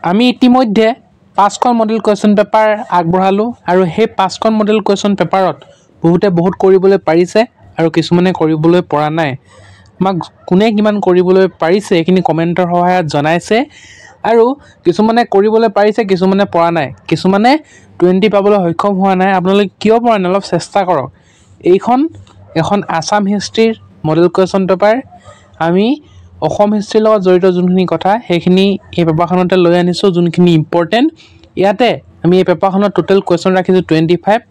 আমি ইতিমধ্যে 5খন model question paper আগবঢ়ালোঁ আৰু সেই 5খন মডেল কুৱেশ্যন পেপাৰত বহুত কৰিবলৈ পাৰিছে আৰু কিছুমানে কৰিবলৈ পৰা নাই। আমাক কোনে কিমান কৰিবলৈ পাৰিছে এইখিনি কমেণ্টৰ সহায়ত জনাইছে আৰু কিছুমানে কৰিবলৈ পাৰিছে কিছুমানে পৰা নাই, কিছুমানে 20 পাবলৈ সক্ষম হোৱা নাই। আপোনালোকে কিয় পৰা নাই অলপ চেষ্টা কৰক। এখন আছাম হিষ্ট্ৰীৰ মডেল কুৱেশ্যন পেপাৰ। আমি অসম হিষ্ট্ৰীৰ লগত জড়িত যোনখিনি কথা সেইখিনি এই পেপাৰখনতে লৈ আনিছোঁ, যোনখিনি ইম্পৰ্টেণ্ট। ইয়াতে আমি এই পেপাৰখনত টোটেল কুৱেশ্যন ৰাখিছোঁ 25,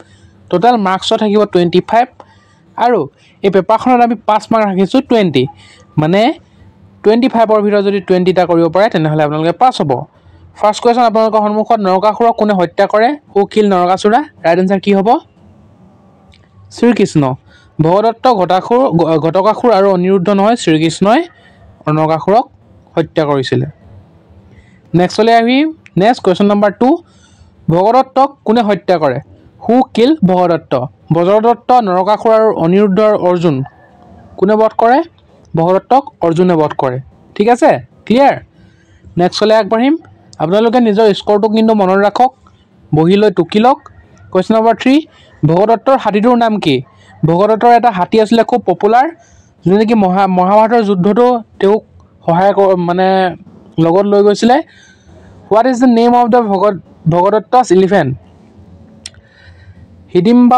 টোটেল মাৰ্কছও থাকিব 25 আৰু এই পেপাৰখনত আমি 5 মাৰ্ক ৰাখিছোঁ 20, মানে 25ৰ ভিতৰত যদি 20টা কৰিব পাৰে তেনেহ'লে আপোনালোকে পাছ হ'ব। ফাৰ্ষ্ট কুৱেশ্যন আপোনালোকৰ সন্মুখত, নৰকাসুৰক কোনে হত্যা কৰে? হু কিল নৰকাসুৰা? ৰাইট এনচাৰ কি হ'ব? শ্ৰীকৃষ্ণ। ভগদত্ত, ঘটকাসুৰ আৰু অনিৰুদ্ধ নহয়, শ্ৰীকৃষ্ণই নৰকাসুৰক হত্যা কৰিছিলে। নেক্সটলৈ আহিম। নেক্সট কুৱেশ্যন নম্বৰ 2, ভগদত্তক কোনে হত্যা কৰে? হু কিল ভগদত্ত? বজ্ৰদত্ত, নৰকাসুৰ আৰু অনিৰুদ্ধ আৰু অৰ্জুন কোনে বধ কৰে? ভগদত্তক অৰ্জুনে বধ কৰে। ঠিক আছে, ক্লিয়াৰ। নেক্সটলৈ আগবাঢ়িম। আপোনালোকে নিজৰ স্ক'ৰটো কিন্তু মনত ৰাখক, বহি লৈ টুকি লওক। কুৱেশ্যন নম্বৰ 3, ভগদত্তৰ হাতীটোৰ নাম কি? ভগদত্তৰ এটা হাতী আছিলে খুব পপুলাৰ, যোনে নেকি মহাভাৰতৰ যুদ্ধটো তেওঁক সহায় লগত লৈ গৈছিলে। What is the name of the Bhagadatta's elephant? Hidimba,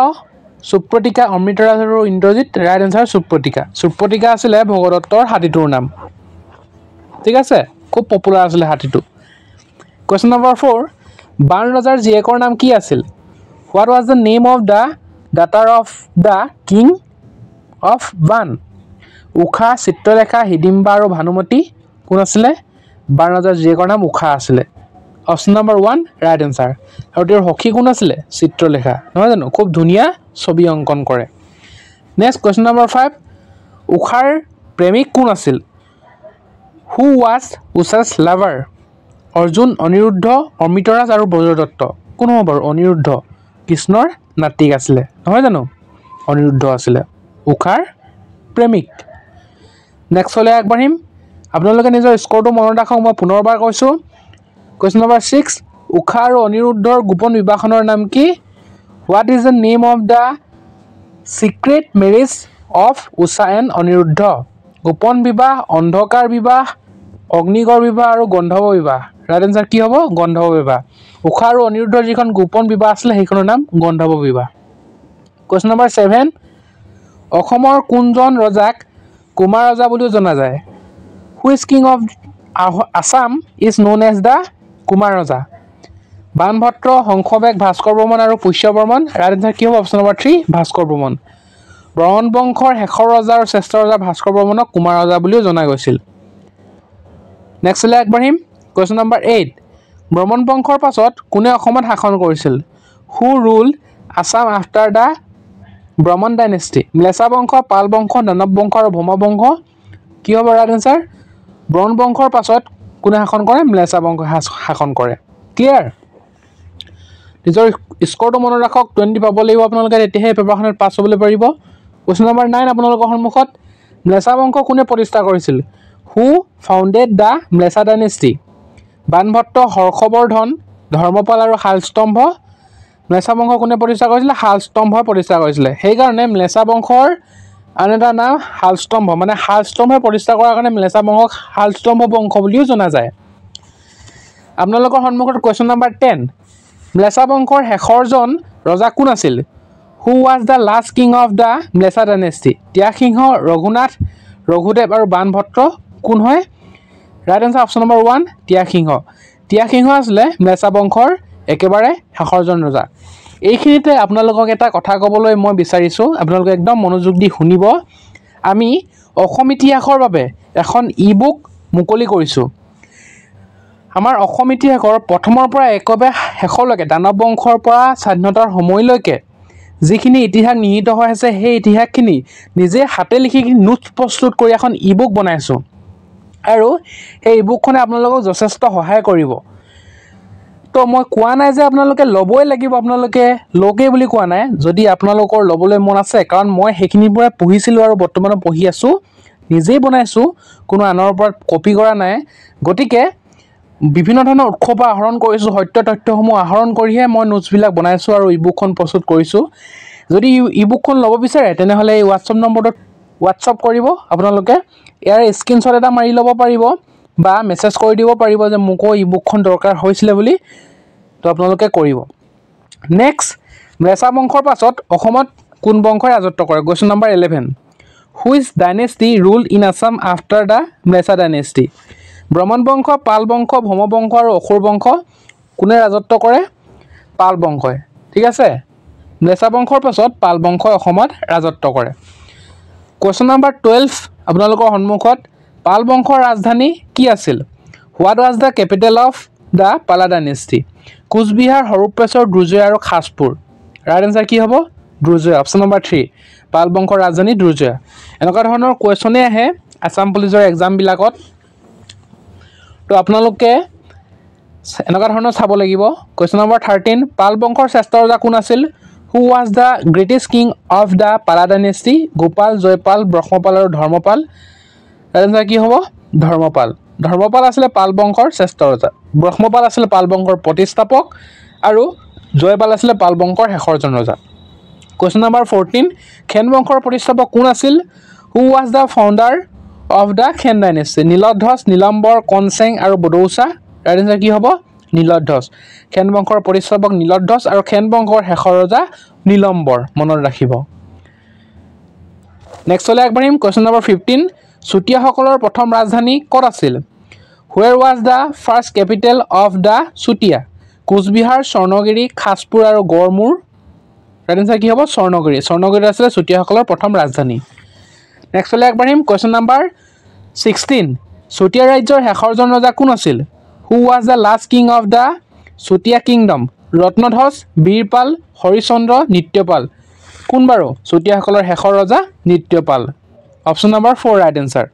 Supratika, Amritraj আৰু ইন্দ্ৰজিৎ? Right answer Supratika. সুপ্ৰতিকা আছিলে ভগদত্তৰ হাতীটোৰ নাম। ঠিক আছে, খুব পপুলাৰ আছিলে হাতীটো। কুৱেশ্যন নম্বৰ 4, বাণ ৰজাৰ জীয়েকৰ নাম কি আছিল? What was the name of the ডাটাৰ অফ দ্য কিং অফ বাণ? উষা, চিত্ৰলেখা, হিডিম্বা আৰু ভানুমতী কোন আছিলে? বাণ ৰজাৰ জীয়েকৰ নাম উষা আছিলে। Option number 1 right answer. আৰু তেওঁৰ সখী কোন আছিলে? চিত্ৰলেখা, নহয় জানো? খুব ধুনীয়া ছবি অংকন কৰে। নেক্সট কুৱেশ্যন নম্বৰ 5, উষাৰ প্ৰেমিক কোন আছিল? Who was Usha's lover? Arjun, Aniruddha, Amritraj আৰু বজ্ৰদত্ত কোন হ'ব বাৰু? অনিৰুদ্ধ, কৃষ্ণৰ নাতিক আছিলে, নহয় জানো? অনিৰুদ্ধ আছিলে উষাৰ প্ৰেমিক। নেক্সটলৈ আগবাঢ়িম। আপোনালোকে নিজৰ স্ক'ৰটো মনত ৰাখক, মই পুনৰবাৰ কৈছোঁ। কুৱেশ্যন নম্বৰ 6, উষা আৰু অনিৰুদ্ধৰ গোপন বিবাহখনৰ নাম কি? What is the name of the secret marriage of Usha and Aniruddha? গোপন বিবাহ, অন্ধকাৰ বিবাহ, অগ্নিগড় বিবাহ আৰু গন্ধৰ্ব বিবাহ? ৰাইট এনচাৰ কি হ'ব? গন্ধৰ্ব বিবাহ। উষা আৰু অনিৰুদ্ধৰ যিখন গোপন বিবাহ আছিলে সেইখনৰ নাম গন্ধৰ্ব বিবাহ। কুৱেশ্যন নম্বৰ 7, অসমৰ কোনজন ৰজাক কুমাৰ ৰজা বুলিও জনা যায়? Which king of Assam is known as the Kumar Raja? Banabhatta, হংসবেগ, Bhaskar Barman আৰু পুষ্য বৰ্মন? ৰাইট এনচাৰ কি হ'ব? Option number 3 Bhaskar Barman. ব্ৰহ্মণ বংশৰ শেষৰ ৰজা আৰু শ্ৰেষ্ঠ ৰজা ভাস্কৰ বৰ্মনক কুমাৰ ৰজা বুলিও জনা গৈছিল। নেক্সটলৈ আগবাঢ়িম। কুৱেশ্যন নম্বৰ 8, ব্ৰহ্মণ বংশৰ পাছত কোনে অসমত শাসন কৰিছিল? Who rule Assam after the Brahman dynasty? Mlechchha বংশ, পাল বংশ, দানৱ বংশ আৰু ভৌম বংশ? কি হ'ব ৰাইট এনচাৰ? ব্ৰহ্মণ বংশৰ পাছত কোনে শাসন কৰে? ম্লেছা বংশই শাসন কৰে। ক্লিয়াৰ। নিজৰ স্ক'ৰটো মনত ৰাখক, 20 পাব লাগিব আপোনালোকে, তেতিয়াহে পেপাৰখনত পাছ হ'বলৈ পাৰিব। কুৱেশ্যন নম্বৰ 9 আপোনালোকৰ সন্মুখত, ম্লেছা বংশ কোনে প্ৰতিষ্ঠা কৰিছিল? Who founded the Mlechchha dynasty? Banabhatta, Harshavardhana, Dharmapala আৰু শালস্তম্ভ? ম্লেছা বংশ কোনে প্ৰতিষ্ঠা কৰিছিলে? শালস্তম্ভই প্ৰতিষ্ঠা কৰিছিলে। সেইকাৰণে ম্লেছা বংশৰ আন এটা নাম শালস্তম্ভ, মানে শালস্তম্ভই প্ৰতিষ্ঠা কৰাৰ কাৰণে ম্লেছা বংশক শালস্তম্ভ বংশ বুলিও জনা যায়। আপোনালোকৰ সন্মুখত কুৱেশ্যন নম্বৰ 10, ম্লেছা বংশৰ শেষৰজন ৰজা কোন আছিল? Who was the last king of the Mlechchha dynasty? Tyagasimha, Raghunath, Raghudev আৰু বাণভট্ট কোন হয়? Right answer option number 1 Tyagasimha. Tyagasimha আছিলে ম্লেছা বংশৰ একেবাৰে শেষৰজন ৰজা। এইখিনিতে আপোনালোকক এটা কথা ক'বলৈ মই বিচাৰিছোঁ, আপোনালোকে একদম মনোযোগ দি শুনিব। আমি অসম ইতিহাসৰ বাবে এখন ই-বুক মুকলি কৰিছোঁ। আমাৰ অসম ইতিহাসৰ প্ৰথমৰ পৰা একেবাৰে শেষলৈকে দানৱ বংশৰ পৰা স্বাধীনতাৰ সময়লৈকে যিখিনি ইতিহাস নিহিত হৈ আছে সেই ইতিহাসখিনি নিজে হাতে লিখি নোটছ প্ৰস্তুত কৰি এখন ই-বুক বনাইছোঁ আৰু সেই ই-বুকখনে আপোনালোকক যথেষ্ট সহায় কৰিব। তো মই কোৱা নাই যে আপোনালোকে ল'বই লাগিব, আপোনালোকে লগেই বুলি কোৱা নাই। যদি আপোনালোকৰ ল'বলৈ মন আছে, কাৰণ মই সেইখিনিৰ পৰাই পঢ়িছিলোঁ আৰু বৰ্তমানো পঢ়ি আছোঁ, নিজেই বনাইছোঁ, কোনো আনৰ ওপৰত কপি কৰা নাই। গতিকে বিভিন্ন ধৰণৰ উৎসৰ পৰা আহৰণ কৰিছোঁ, সত্য তথ্যসমূহ আহৰণ কৰিহে মই নোটছবিলাক বনাইছোঁ আৰু ইবুকখন প্ৰস্তুত কৰিছোঁ। যদি ইবুকখন ল'ব বিচাৰে তেনেহ'লে এই হোৱাটছআপ নম্বৰটোত হোৱাটছআপ কৰিব আপোনালোকে। ইয়াৰ স্ক্ৰীনশ্বট এটা মাৰি ল'ব পাৰিব বা মেছেজ কৰি দিব পাৰিব যে মোকো ইবুকখন দৰকাৰ হৈছিলে বুলি, তো আপোনালোকে কৰিব। নেক্সট, মৃচা বংশৰ পাছত অসমত কোন বংশই ৰাজত্ব কৰে? Question number 11, which dynasty rule in Assam after the Mlechchha dynasty? Brahman বংশ, পাল বংশ, ভৌম বংশ আৰু অসুৰ বংশ কোনে ৰাজত্ব কৰে? পাল বংশই। ঠিক আছে, মৃচা বংশৰ পাছত পাল বংশই অসমত ৰাজত্ব কৰে। কুৱেশ্যন নম্বৰ 12 আপোনালোকৰ সন্মুখত, পাল বংশৰ ৰাজধানী কি আছিল? What was the capital of the পালা ডাইনেষ্টি? কোচবিহাৰ, হৰূপেশ্বৰ, দুৰ্জয় আৰু খাছপুৰ। ৰাইট এনচাৰ কি হ'ব? দুৰ্জয়। অপশ্যন নম্বৰ 3, পাল বংশৰ ৰাজধানী দুৰ্জয়। এনেকুৱা ধৰণৰ কুৱেশ্যনেই আহে আছাম পুলিচৰ এক্সামবিলাকত, তো আপোনালোকে এনেকুৱা ধৰণৰ চাব লাগিব। কুৱেশ্যন নম্বৰ 13, পাল বংশৰ শ্ৰেষ্ঠ ৰজা কোন আছিল? Who was the greatest king of the পালা ডাইনেষ্টি? গোপাল, জয়পাল, ব্ৰহ্মপাল আৰু ধৰ্মপাল। ৰাইট এনচাৰ কি হ'ব? ধৰ্মপাল। ধৰ্মপাল আছিলে পাল বংশৰ শ্ৰেষ্ঠ ৰজা, ব্ৰহ্মপাল আছিলে পাল বংশৰ প্ৰতিষ্ঠাপক আৰু জয়পাল আছিলে পাল বংশৰ শেষৰজন ৰজা। কুৱেশ্যন নম্বৰ 14, খেন বংশৰ প্ৰতিষ্ঠাপক কোন আছিল? Who was the founder of the Khen dynasty? Niladhvaj, Nilambar, Kancheng আৰু বডৌচা। ৰাইট এনচাৰ কি হ'ব? নীলধ্বজ। খেন বংশৰ প্ৰতিষ্ঠাপক নীলধ্বজ আৰু খেন বংশৰ শেষৰ ৰজা নীলম্বৰ, মনত ৰাখিব। নেক্সটলৈ আগবাঢ়িম। কুৱেশ্যন নম্বৰ 15, চুতীয়াসকলৰ প্ৰথম ৰাজধানী ক'ত আছিল? Where was the first capital of the Chutia? Cooch Behar, Swarnagiri, Khaspur আৰু গড়মূৰ। ৰাইট এনচাৰ কি হ'ব? স্বৰ্ণগিৰি। স্বৰ্ণগিৰি আছিলে চুতীয়াসকলৰ প্ৰথম ৰাজধানী। নেক্সটলৈ আগবাঢ়িম। কুৱেশ্যন নম্বৰ 16, চুতীয়া ৰাজ্যৰ শেষৰজন ৰজা কোন আছিল? Who was the last king of the Chutia kingdom? Ratnadhvaj, Birpal, Harichandra, Nityapal. কোন বাৰু চুতীয়াসকলৰ শেষৰ ৰজা? Nityapal. Option number 4 right answer.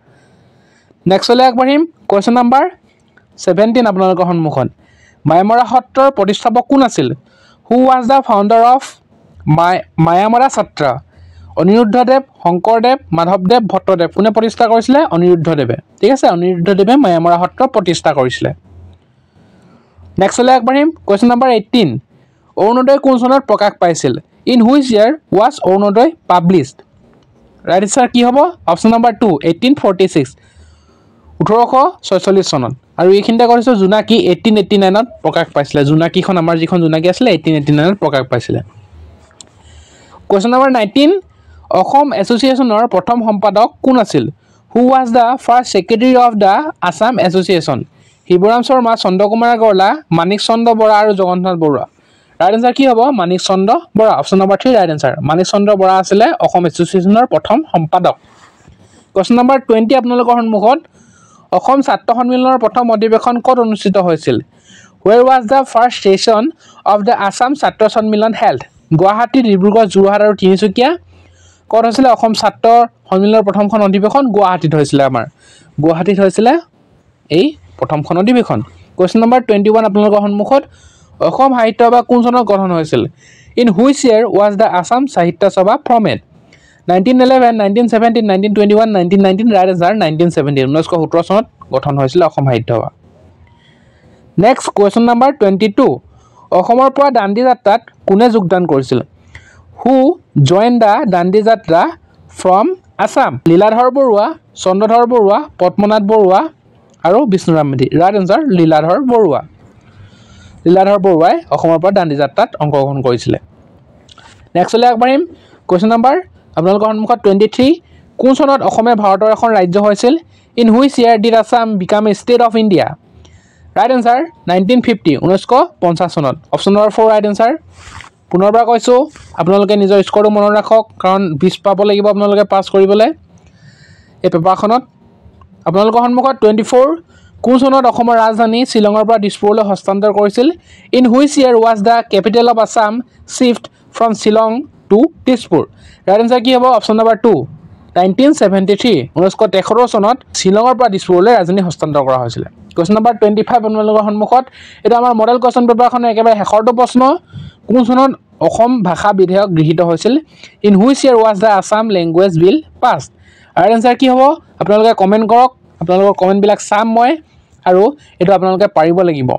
নেক্সটলৈ আগবাঢ়িম। কুৱেশ্যন নম্বৰ 17 আপোনালোকৰ সন্মুখত, মায়ামৰা সত্ৰৰ প্ৰতিষ্ঠাপক কোন আছিল? Who was the founder of Mayamara Satra? Aniruddhadev, Sankardev, মাধৱদেৱ, ভট্টদেৱ। কোনে প্ৰতিষ্ঠা কৰিছিলে? অনিৰুদ্ধদেৱে। ঠিক আছে, অনিৰুদ্ধদেৱে মায়ামৰা সত্ৰ প্ৰতিষ্ঠা কৰিছিলে। নেক্সটলৈ আগবাঢ়িম। কুৱেশ্যন নম্বৰ 18, অৰুণোদয় কোন চনত প্ৰকাশ পাইছিল? In which year was Arunodoi published? Right answer কি হ'ব? অপশ্যন নম্বৰ 2, 1846, 1846 চনত। আৰু এইখিনিতে কৰিছোঁ জোনাকী 1889ত প্ৰকাশ পাইছিলে। জোনাকীখন আমাৰ যিখন জোনাকী আছিলে 1889ত প্ৰকাশ পাইছিলে। কুৱেশ্যন নম্বৰ 19, অসম এছ'চিয়েশ্যনৰ প্ৰথম সম্পাদক কোন আছিল? Who was the first secretary of the Assam Association? Sivaram Sarma, Chandrakumar Agarwala, Manik Chandra Bora আৰু জগন্নাথ বৰুৱা। ৰাইট এনচাৰ কি হ'ব? Manik Chandra Bora. Option number 3 right answer. Manik Chandra Bora আছিলে অসম এছ'চিয়েশ্যনৰ প্ৰথম সম্পাদক। কুৱেশ্যন নম্বৰ 20 আপোনালোকৰ সন্মুখত, অসম ছাত্ৰ সন্মিলনৰ প্ৰথম অধিৱেশন ক'ত অনুষ্ঠিত হৈছিল? Where was the first session of the Assam ছাত্ৰ সন্মিলন হেল্ড? গুৱাহাটী, ডিব্ৰুগড়, যোৰহাট আৰু তিনিচুকীয়া। ক'ত হৈছিলে অসম ছাত্ৰ সন্মিলনৰ প্ৰথমখন অধিৱেশন? গুৱাহাটীত হৈছিলে। আমাৰ গুৱাহাটীত হৈছিলে এই প্ৰথমখন অধিৱেশন। কুৱেশ্যন নম্বৰ 21 আপোনালোকৰ সন্মুখত, অসম সাহিত্য সভা কোন চনত গঠন হৈছিল? In which year was the Assam সাহিত্য সভা ফৰ্মেড? 1911, 1917, 1921, 1919। ৰাইট এনচাৰ 1917, 1917 চনত গঠন হৈছিলে অসম সাহিত্য সভা। নেক্সট কুৱেশ্যন নম্বৰ 22, অসমৰ পৰা দাণ্ডি যাত্ৰাত কোনে যোগদান কৰিছিল? হু join the Dandi Yatra from Assam? Liladhar Barua, Chandradhar Barua, Padmanath Barua আৰু বিষ্ণুৰাম মেধি। Right answer Liladhar Barua. লীলাধৰ বৰুৱাই অসমৰ পৰা দাণ্ডি যাত্ৰাত অংশগ্ৰহণ কৰিছিলে। নেক্সটলৈ আগবাঢ়িম। কুৱেশ্যন নম্বৰ আপোনালোকৰ সন্মুখত 23, কোন চনত অসমে ভাৰতৰ এখন ৰাজ্য হৈছিল? In which year did Assam become a state of India? Right answer 1950, 1950 চনত। Option number 4 right answer. পুনৰবাৰ কৈছোঁ আপোনালোকে নিজৰ স্ক'ৰটো মনত ৰাখক, কাৰণ 20 পাব লাগিব আপোনালোকে পাছ কৰিবলৈ এই পেপাৰখনত। আপোনালোকৰ সন্মুখত 24, কোন চনত অসমৰ ৰাজধানী শ্বিলঙৰ পৰা দিছপুৰলৈ হস্তান্তৰ কৰিছিল? In which year was the capital of Assam shift from Shillong to Dispur? Right answer কি হ'ব? অপশ্যন নম্বৰ 2, 1973, 1973 চনত শ্বিলঙৰ পৰা দিছপুৰলৈ ৰাজধানী হস্তান্তৰ কৰা হৈছিলে। কুৱেশ্যন নম্বৰ 25 আপোনালোকৰ সন্মুখত, এইটো আমাৰ মডেল কুৱেশ্যন পেপাৰখনৰ একেবাৰে শেষৰটো প্ৰশ্ন। কোন চনত অসম ভাষা বিধেয়ক গৃহীত হৈছিল? In which year was the Assam language bill passed? Right answer কি হ'ব? আপোনালোকে কমেণ্ট কৰক, আপোনালোকৰ কমেণ্টবিলাক চাম মই আৰু এইটো আপোনালোকে পাৰিব লাগিব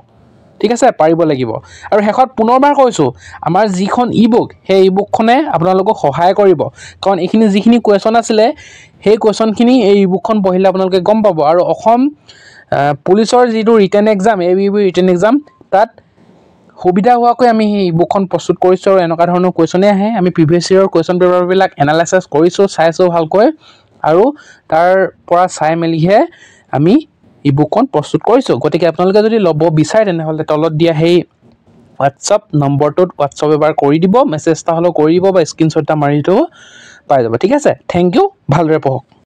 ঠিক আছে পাৰিব লাগিব আৰু শেষত পুনৰবাৰ কৈছোঁ আমাৰ যিখন ই-বুক সেই ই-বুকখনে আপোনালোকক সহায় কৰিব কাৰণ এইখিনি যিখিনি কুৱেশ্যন আছিলে সেই কুৱেশ্যনখিনি এই ই-বুকখন পঢ়িলে আপোনালোকে গম পাব আৰু অসম পুলিচৰ যিটো written exam ABB written exam তাত সুবিধা হোৱাকৈ আমি সেই ই-বুকখন প্ৰস্তুত কৰিছোঁ আৰু এনেকুৱা ধৰণৰ কুৱেশ্যনে আহে আমি প্ৰিভিয়াছ ইয়েৰৰ কুৱেশ্যন পেপাৰবিলাক এনালাইচিছ কৰিছোঁ চাইছোঁ ভালকৈ আৰু তাৰ পৰা চাই মেলিহে আমি ই-বুকখন প্ৰস্তুত কৰিছোঁ গতিকে আপোনালোকে যদি ল'ব বিচাৰে তেনেহ'লে তলত দিয়া সেই হোৱাটছআপ নম্বৰটোত হোৱাটছআপ এবাৰ কৰি দিব মেছেজ এটা হ'লেও কৰি দিব বা স্ক্ৰীনশ্বট এটা মাৰি দিব পাই যাব ঠিক আছে থেংক ইউ ভালদৰে পঢ়ক